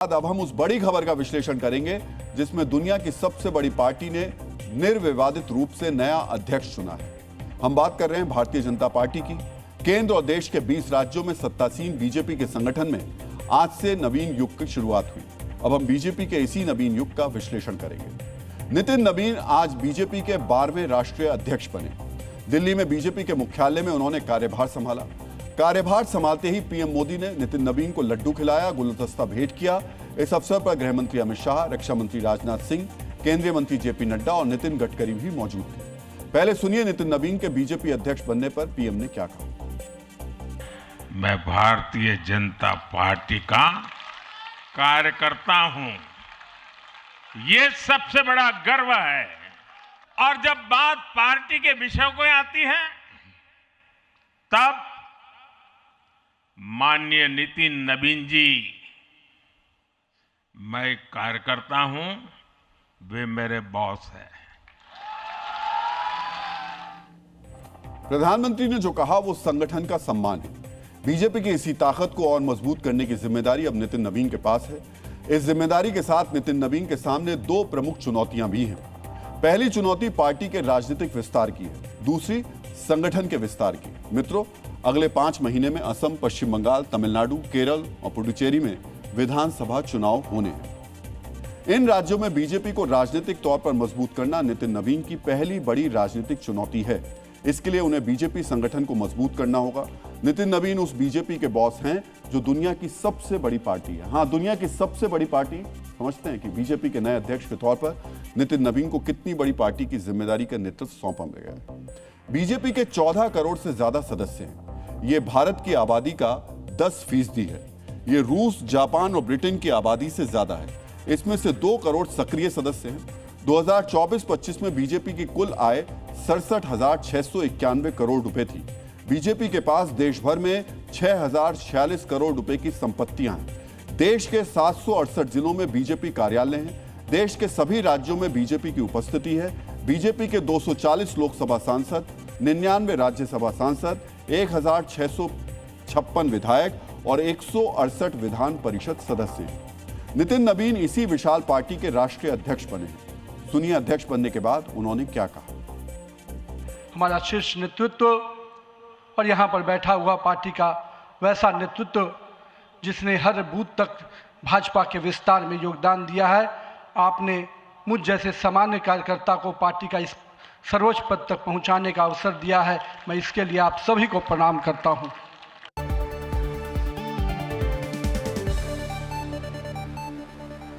अब हम उस बड़ी खबर का विश्लेषण करेंगे जिसमें दुनिया की सबसे बड़ी पार्टी ने निर्विवादित रूप से नया अध्यक्ष चुना है। हम बात कर रहे हैं भारतीय जनता पार्टी की। केंद्र और देश के 20 राज्यों में सत्तासीन बीजेपी के संगठन में आज से नवीन युग की शुरुआत हुई। अब हम बीजेपी के इसी नवीन युग का विश्लेषण करेंगे। नितिन नवीन आज बीजेपी के 12वें राष्ट्रीय अध्यक्ष बने। दिल्ली में बीजेपी के मुख्यालय में उन्होंने कार्यभार संभाला। कार्यभार संभालते ही पीएम मोदी ने नितिन नवीन को लड्डू खिलाया, गुलदस्ता भेंट किया। इस अवसर पर गृह मंत्री अमित शाह, रक्षा मंत्री राजनाथ सिंह, केंद्रीय मंत्री जेपी नड्डा और नितिन गडकरी भी मौजूद थे। पहले सुनिए नितिन नवीन के बीजेपी अध्यक्ष बनने पर पीएम ने क्या कहा। मैं भारतीय जनता पार्टी का कार्यकर्ता हूं, ये सबसे बड़ा गर्व है। और जब बात पार्टी के विषयों को आती है तब माननीय नितिन नवीन जी, मैं कार्यकर्ता हूं, वे मेरे बॉस हैं। प्रधानमंत्री ने जो कहा वो संगठन का सम्मान है। बीजेपी की इसी ताकत को और मजबूत करने की जिम्मेदारी अब नितिन नवीन के पास है। इस जिम्मेदारी के साथ नितिन नवीन के सामने दो प्रमुख चुनौतियां भी हैं। पहली चुनौती पार्टी के राजनीतिक विस्तार की है, दूसरी संगठन के विस्तार की। मित्रों, अगले 5 महीने में असम, पश्चिम बंगाल, तमिलनाडु, केरल और पुडुचेरी में विधानसभा चुनाव होने हैं। इन राज्यों में बीजेपी को राजनीतिक तौर पर मजबूत करना नितिन नवीन की पहली बड़ी राजनीतिक चुनौती है। इसके लिए उन्हें बीजेपी संगठन को मजबूत करना होगा। नितिन नवीन उस बीजेपी के बॉस हैं जो दुनिया की सबसे बड़ी पार्टी है। हाँ, दुनिया की सबसे बड़ी पार्टी। समझते हैं कि बीजेपी के नए अध्यक्ष के तौर पर नितिन नवीन को कितनी बड़ी पार्टी की जिम्मेदारी का नेतृत्व सौंपा गया है। बीजेपी के 14 करोड़ से ज्यादा सदस्य हैं। ये भारत की आबादी का 10% है। ये रूस, जापान और ब्रिटेन की आबादी से ज्यादा है। इसमें से 2 करोड़ सक्रिय सदस्य हैं। 2024-25 में बीजेपी की कुल आय 67,691 करोड़ रुपए थी। बीजेपी के पास देश भर में 6,046 करोड़ रुपए की संपत्तियां हैं। देश के 768 जिलों में बीजेपी कार्यालय हैं। देश के सभी राज्यों में बीजेपी की उपस्थिति है। बीजेपी के 240 लोकसभा सांसद, 99 राज्यसभा सांसद, 1,656 विधायक और 168 विधान परिषद सदस्य हैं। नितिन नवीन इसी विशाल पार्टी के राष्ट्रीय अध्यक्ष बने। सुनिए अध्यक्ष बनने के बाद उन्होंने क्या कहा। हमारा शीर्ष नेतृत्व और यहाँ पर बैठा हुआ पार्टी का वैसा नेतृत्व जिसने हर बूथ तक भाजपा के विस्तार में योगदान दिया है। आपने मुझ जैसे सामान्य कार्यकर्ता को पार्टी का इस सर्वोच्च पद तक पहुँचाने का अवसर दिया है। मैं इसके लिए आप सभी को प्रणाम करता हूँ।